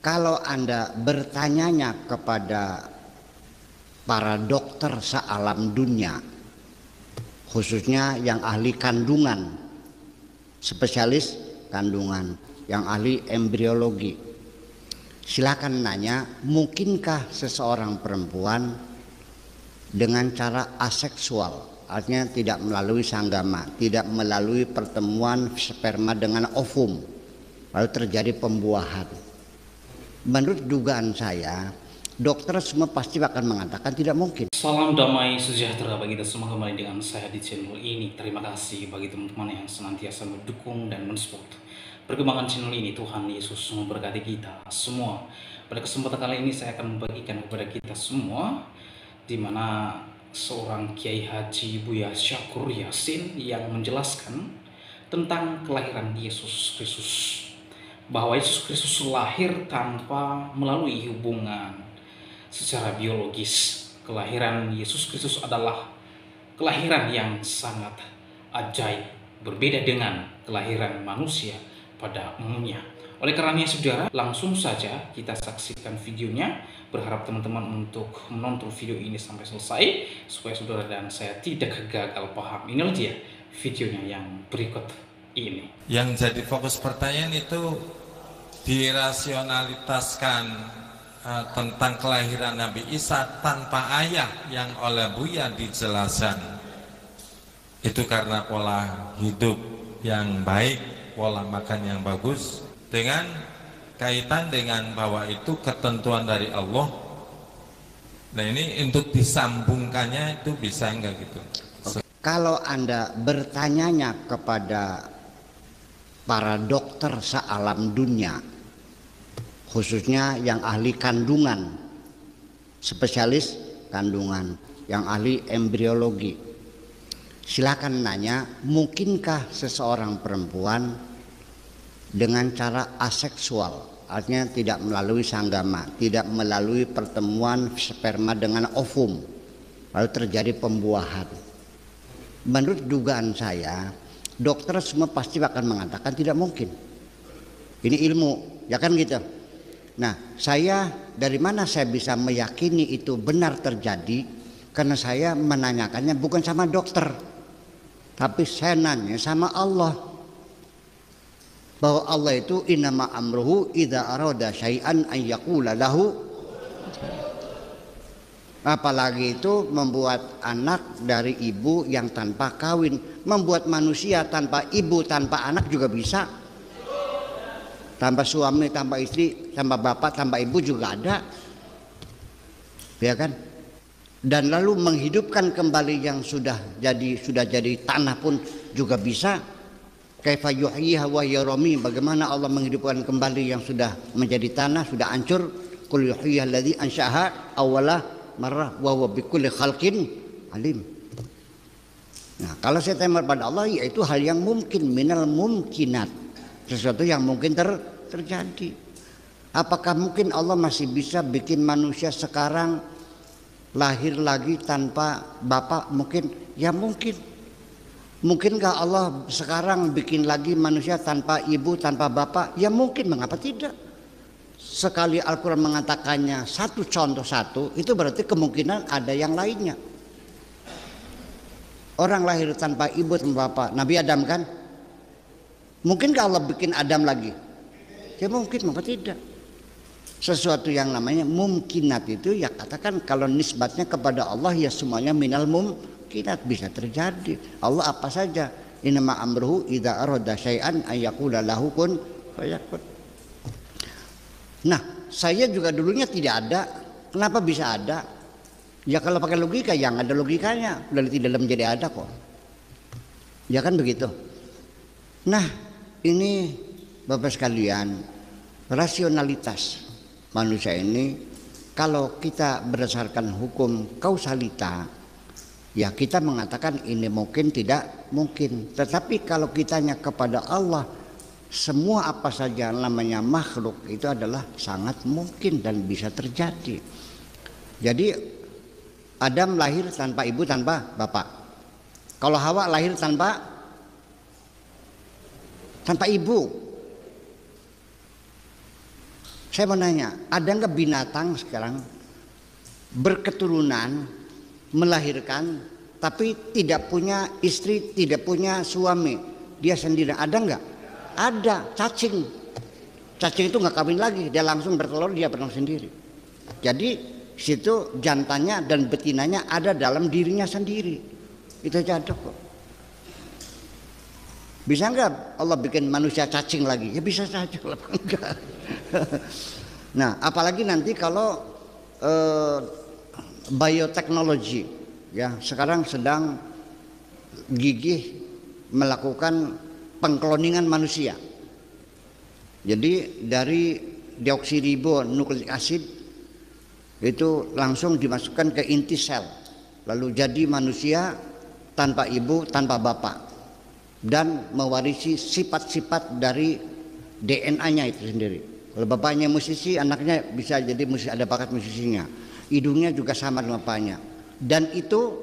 Kalau Anda bertanyanya kepada para dokter sealam dunia, khususnya yang ahli kandungan, spesialis kandungan, yang ahli embriologi, silakan nanya, mungkinkah seseorang perempuan dengan cara aseksual, artinya tidak melalui sanggama, tidak melalui pertemuan sperma dengan ovum, lalu terjadi pembuahan. Menurut dugaan saya, dokter semua pasti akan mengatakan tidak mungkin. Salam damai sejahtera bagi kita semua, kembali dengan saya di channel ini. Terima kasih bagi teman-teman yang senantiasa mendukung dan mensupport perkembangan channel ini. Tuhan Yesus memberkati kita semua. Pada kesempatan kali ini saya akan membagikan kepada kita semua di mana seorang Kiai Haji Buya Syakur Yasin yang menjelaskan tentang kelahiran Yesus Kristus, bahwa Yesus Kristus lahir tanpa melalui hubungan secara biologis. Kelahiran Yesus Kristus adalah kelahiran yang sangat ajaib, berbeda dengan kelahiran manusia pada umumnya. Oleh karenanya saudara, langsung saja kita saksikan videonya. Berharap teman-teman untuk menonton video ini sampai selesai supaya saudara dan saya tidak gagal paham. Inilah dia videonya yang berikut ini. Yang jadi fokus pertanyaan itu dirasionalitaskan tentang kelahiran Nabi Isa tanpa ayah yang oleh Buya dijelaskan. Itu karena pola hidup yang baik, pola makan yang bagus, dengan kaitan dengan bahwa itu ketentuan dari Allah. Nah ini untuk disambungkannya itu bisa enggak gitu? Kalau Anda bertanyanya kepada para dokter sealam dunia, khususnya yang ahli kandungan, spesialis kandungan, yang ahli embriologi, silakan nanya, mungkinkah seseorang perempuan dengan cara aseksual, artinya tidak melalui sanggama, tidak melalui pertemuan sperma dengan ovum, lalu terjadi pembuahan. Menurut dugaan saya, dokter semua pasti akan mengatakan tidak mungkin. Ini ilmu, ya kan gitu. Nah, saya dari mana saya bisa meyakini itu benar terjadi? Karena saya menanyakannya bukan sama dokter, tapi saya nanya sama Allah. Bahwa Allah itu innama amruhu idza arada syai'an an yaqula lahu. Apalagi itu membuat anak dari ibu yang tanpa kawin, membuat manusia tanpa ibu, tanpa anak juga bisa. Tanpa suami, tanpa istri, tanpa bapak, tanpa ibu juga ada, ya kan? Dan lalu menghidupkan kembali yang sudah jadi tanah pun juga bisa. Kaifa yuhyiha wa yarami, bagaimana Allah menghidupkan kembali yang sudah menjadi tanah, sudah hancur. Qul yuhyiha alladzi ansha'aha awwala marrah wa huwa bikulli khalqin alim. Nah, kalau saya tanya kepada Allah, yaitu hal yang mungkin, minal mumkinat, sesuatu yang mungkin terjadi. Apakah mungkin Allah masih bisa bikin manusia sekarang lahir lagi tanpa bapak? Mungkin, ya mungkin. Mungkinkah Allah sekarang bikin lagi manusia tanpa ibu, tanpa bapak? Ya mungkin, mengapa tidak? Sekali Al-Quran mengatakannya satu contoh satu, itu berarti kemungkinan ada yang lainnya. Orang lahir tanpa ibu, tanpa bapak, Nabi Adam kan? Mungkinkah Allah bikin Adam lagi? Ya mungkin, mengapa tidak? Sesuatu yang namanya mungkinat itu ya katakan kalau nisbatnya kepada Allah ya semuanya minal mumkinat, bisa terjadi. Allah apa saja, innama amruhu idza arada syai'an ay yaqula lahu kun fayakun. Nah, saya juga dulunya tidak ada. Kenapa bisa ada? Ya kalau pakai logika, yang ada logikanya. Dari tidak menjadi ada kok. Ya kan begitu. Nah, ini Bapak sekalian, rasionalitas manusia ini, kalau kita berdasarkan hukum kausalita, ya kita mengatakan ini mungkin, tidak mungkin. Tetapi kalau kitanya kepada Allah, semua apa saja namanya makhluk itu adalah sangat mungkin dan bisa terjadi. Jadi Adam lahir tanpa ibu, tanpa bapak. Kalau Hawa lahir tanpa ibu. Saya mau nanya, ada nggak binatang sekarang berketurunan, melahirkan, tapi tidak punya istri, tidak punya suami, dia sendiri? Ada nggak? Ada, cacing. Cacing itu nggak kawin lagi, dia langsung bertelur, dia berenang sendiri. Jadi situ jantannya dan betinanya ada dalam dirinya sendiri. Itu aja ada kok. Bisa nggak Allah bikin manusia cacing lagi? Ya bisa saja, enggak. Nah, apalagi nanti kalau bioteknologi, ya sekarang sedang gigih melakukan pengkloningan manusia. Jadi dari deoksiribonukleik asid itu langsung dimasukkan ke inti sel, lalu jadi manusia tanpa ibu, tanpa bapak, dan mewarisi sifat-sifat dari DNA-nya itu sendiri. Kalau bapaknya musisi, anaknya bisa jadi musisi, ada bakat musisinya. Hidungnya juga sama dengan bapaknya. Dan itu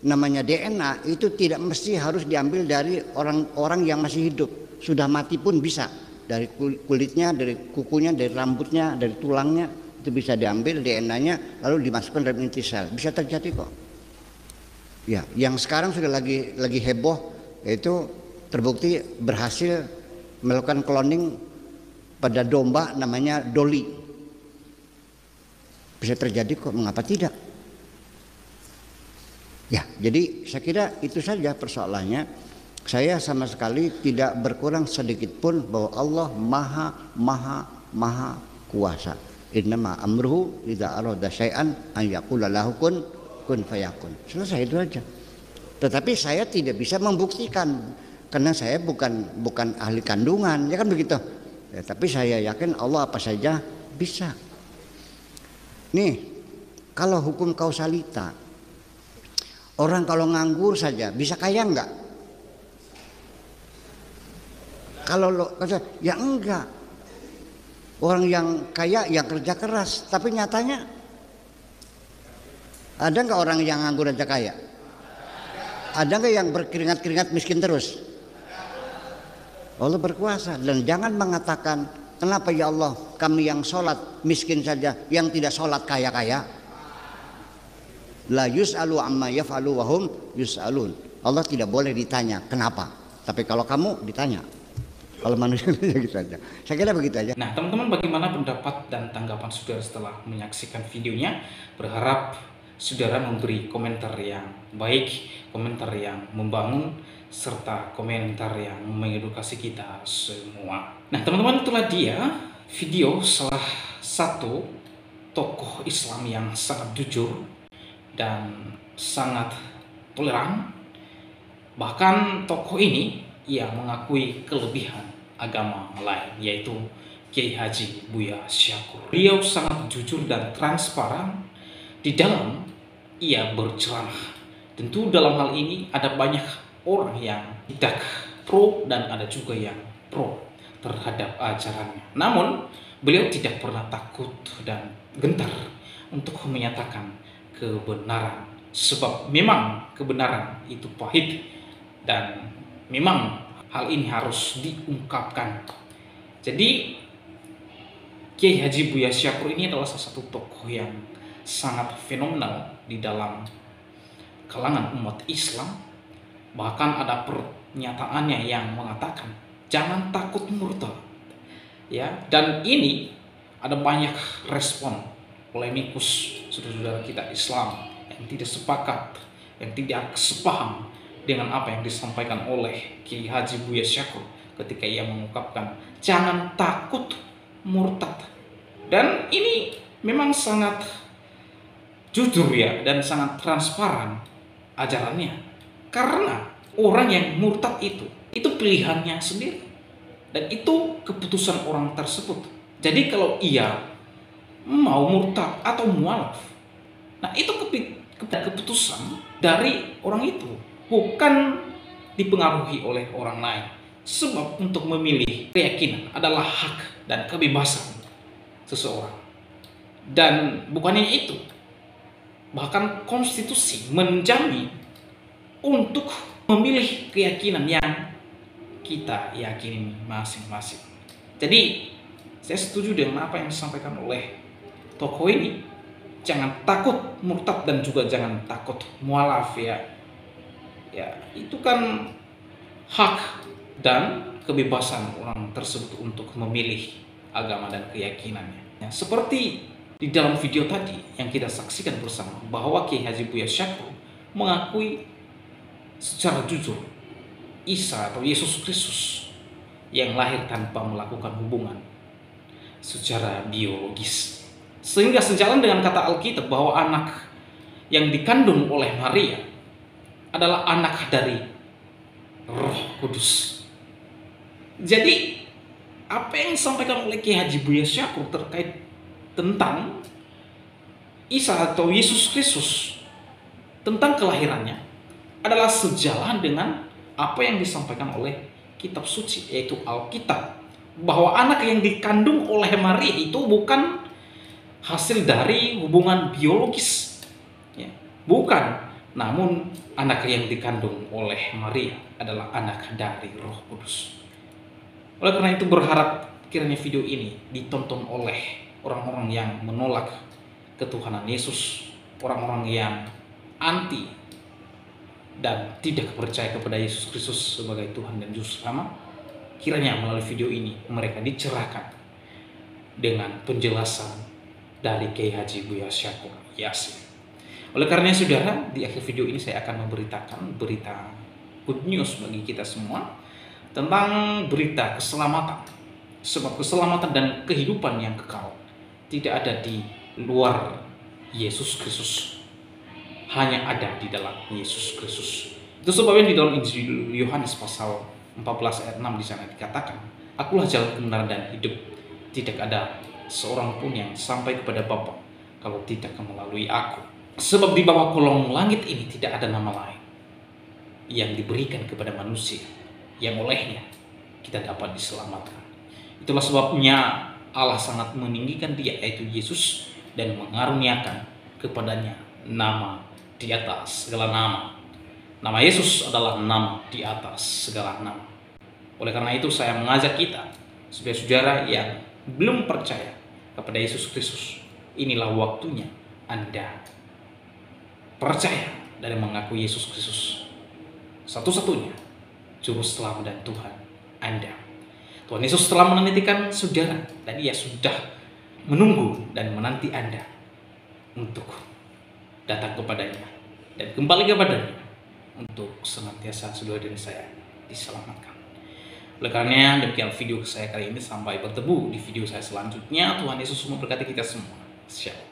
namanya DNA, itu tidak mesti harus diambil dari orang-orang yang masih hidup. Sudah mati pun bisa. Dari kulitnya, dari kukunya, dari rambutnya, dari tulangnya, itu bisa diambil DNA-nya lalu dimasukkan dalam inti sel. Bisa terjadi kok. Ya, yang sekarang sudah lagi heboh, yaitu terbukti berhasil melakukan cloning pada domba namanya Dolly. Bisa terjadi kok, mengapa tidak? Ya, jadi saya kira itu saja persoalannya. Saya sama sekali tidak berkurang sedikit pun bahwa Allah maha kuasa. Innama amruhu idza arada syai'an an yaqula lahu kun fayakun. Selesai, itu aja. Tetapi saya tidak bisa membuktikan karena saya bukan ahli kandungan, ya kan begitu. Ya, tapi saya yakin Allah apa saja bisa. Nih, kalau hukum kausalita, orang kalau nganggur saja bisa kaya enggak? Kalau ya enggak. Orang yang kaya yang kerja keras, tapi nyatanya ada enggak orang yang nganggur aja kaya? Ada enggak yang berkeringat-keringat miskin terus? Allah berkuasa, dan jangan mengatakan kenapa ya Allah kami yang sholat miskin saja, yang tidak sholat kaya-kaya. La yus'alu amma yaf'alu wa hum yus'alun. Allah tidak boleh ditanya kenapa, tapi kalau kamu ditanya. Kalau manusia gitu aja. Saya kira begitu aja. Nah, teman-teman, bagaimana pendapat dan tanggapan saudara setelah menyaksikan videonya? Berharap saudara memberi komentar yang baik, komentar yang membangun, serta komentar yang mengedukasi kita semua. Nah, teman-teman, itulah dia video salah satu tokoh Islam yang sangat jujur dan sangat toleran. Bahkan tokoh ini yang mengakui kelebihan agama lain, yaitu Kiai Haji Buya Syakur. Beliau sangat jujur dan transparan di dalam ia berceramah. Tentu dalam hal ini ada banyak orang yang tidak pro dan ada juga yang pro terhadap ajarannya. Namun beliau tidak pernah takut dan gentar untuk menyatakan kebenaran, sebab memang kebenaran itu pahit dan memang hal ini harus diungkapkan. Jadi Kiai Haji Buya Syakur ini adalah salah satu tokoh yang sangat fenomenal di dalam kalangan umat Islam. Bahkan ada pernyataannya yang mengatakan jangan takut murtad. Ya, dan ini ada banyak respon polemikus saudara-saudara kita Islam yang tidak sepakat, yang tidak sepaham dengan apa yang disampaikan oleh Kiai Haji Buya Syakur ketika ia mengungkapkan jangan takut murtad. Dan ini memang sangat jujur ya, dan sangat transparan ajarannya, karena orang yang murtad itu pilihannya sendiri dan itu keputusan orang tersebut. Jadi kalau ia mau murtad atau mualaf, nah itu keputusan dari orang itu, bukan dipengaruhi oleh orang lain. Sebab untuk memilih keyakinan adalah hak dan kebebasan seseorang. Dan bukannya itu, bahkan konstitusi menjamin untuk memilih keyakinan yang kita yakini masing-masing. Jadi Saya setuju dengan apa yang disampaikan oleh tokoh ini. Jangan takut murtad dan juga jangan takut mualaf ya. Ya, itu kan hak dan kebebasan orang tersebut untuk memilih agama dan keyakinannya. Ya, seperti di dalam video tadi yang kita saksikan bersama bahwa Kiai Haji Buya Syakur mengakui secara jujur Isa atau Yesus Kristus yang lahir tanpa melakukan hubungan secara biologis. Sehingga sejalan dengan kata Alkitab bahwa anak yang dikandung oleh Maria adalah anak dari Roh Kudus. Jadi apa yang disampaikan oleh Kiai Haji Buya Syakur terkait tentang Isa atau Yesus Kristus, tentang kelahirannya, adalah sejalan dengan apa yang disampaikan oleh kitab suci, yaitu Alkitab, bahwa anak yang dikandung oleh Maria itu bukan hasil dari hubungan biologis, ya, bukan. Namun anak yang dikandung oleh Maria adalah anak dari Roh Kudus. Oleh karena itu berharap kiranya video ini ditonton oleh orang-orang yang menolak ketuhanan Yesus, orang-orang yang anti dan tidak percaya kepada Yesus Kristus sebagai Tuhan dan Juru Selamat. Kiranya melalui video ini mereka dicerahkan dengan penjelasan dari Kiai Haji Buya Syakur Yasin. Oleh karena saudara, di akhir video ini saya akan memberitakan berita good news bagi kita semua tentang berita keselamatan. Sebab keselamatan dan kehidupan yang kekal tidak ada di luar Yesus Kristus, hanya ada di dalam Yesus Kristus. Itu sebabnya di dalam Injil Yohanes pasal 14 ayat 6 di sana dikatakan, "Akulah jalan, kebenaran dan hidup. Tidak ada seorang pun yang sampai kepada Bapa kalau tidak melalui aku. Sebab di bawah kolong langit ini tidak ada nama lain yang diberikan kepada manusia yang olehnya kita dapat diselamatkan." Itulah sebabnya Allah sangat meninggikan dia, yaitu Yesus, dan mengaruniakan kepadanya nama di atas segala nama. Nama Yesus adalah nama di atas segala nama. Oleh karena itu saya mengajak kita, saudara-saudara yang belum percaya kepada Yesus Kristus, inilah waktunya Anda percaya dan mengaku Yesus Kristus satu-satunya Juru Selamat dan Tuhan Anda. Tuhan Yesus telah menantikan saudara dan Ia sudah menunggu dan menanti Anda untuk datang kepadanya dan kembali kepadanya untuk senantiasa saudara dan saya diselamatkan. Oleh karena demikian video saya kali ini, sampai bertemu di video saya selanjutnya. Tuhan Yesus memberkati kita semua. Shalom.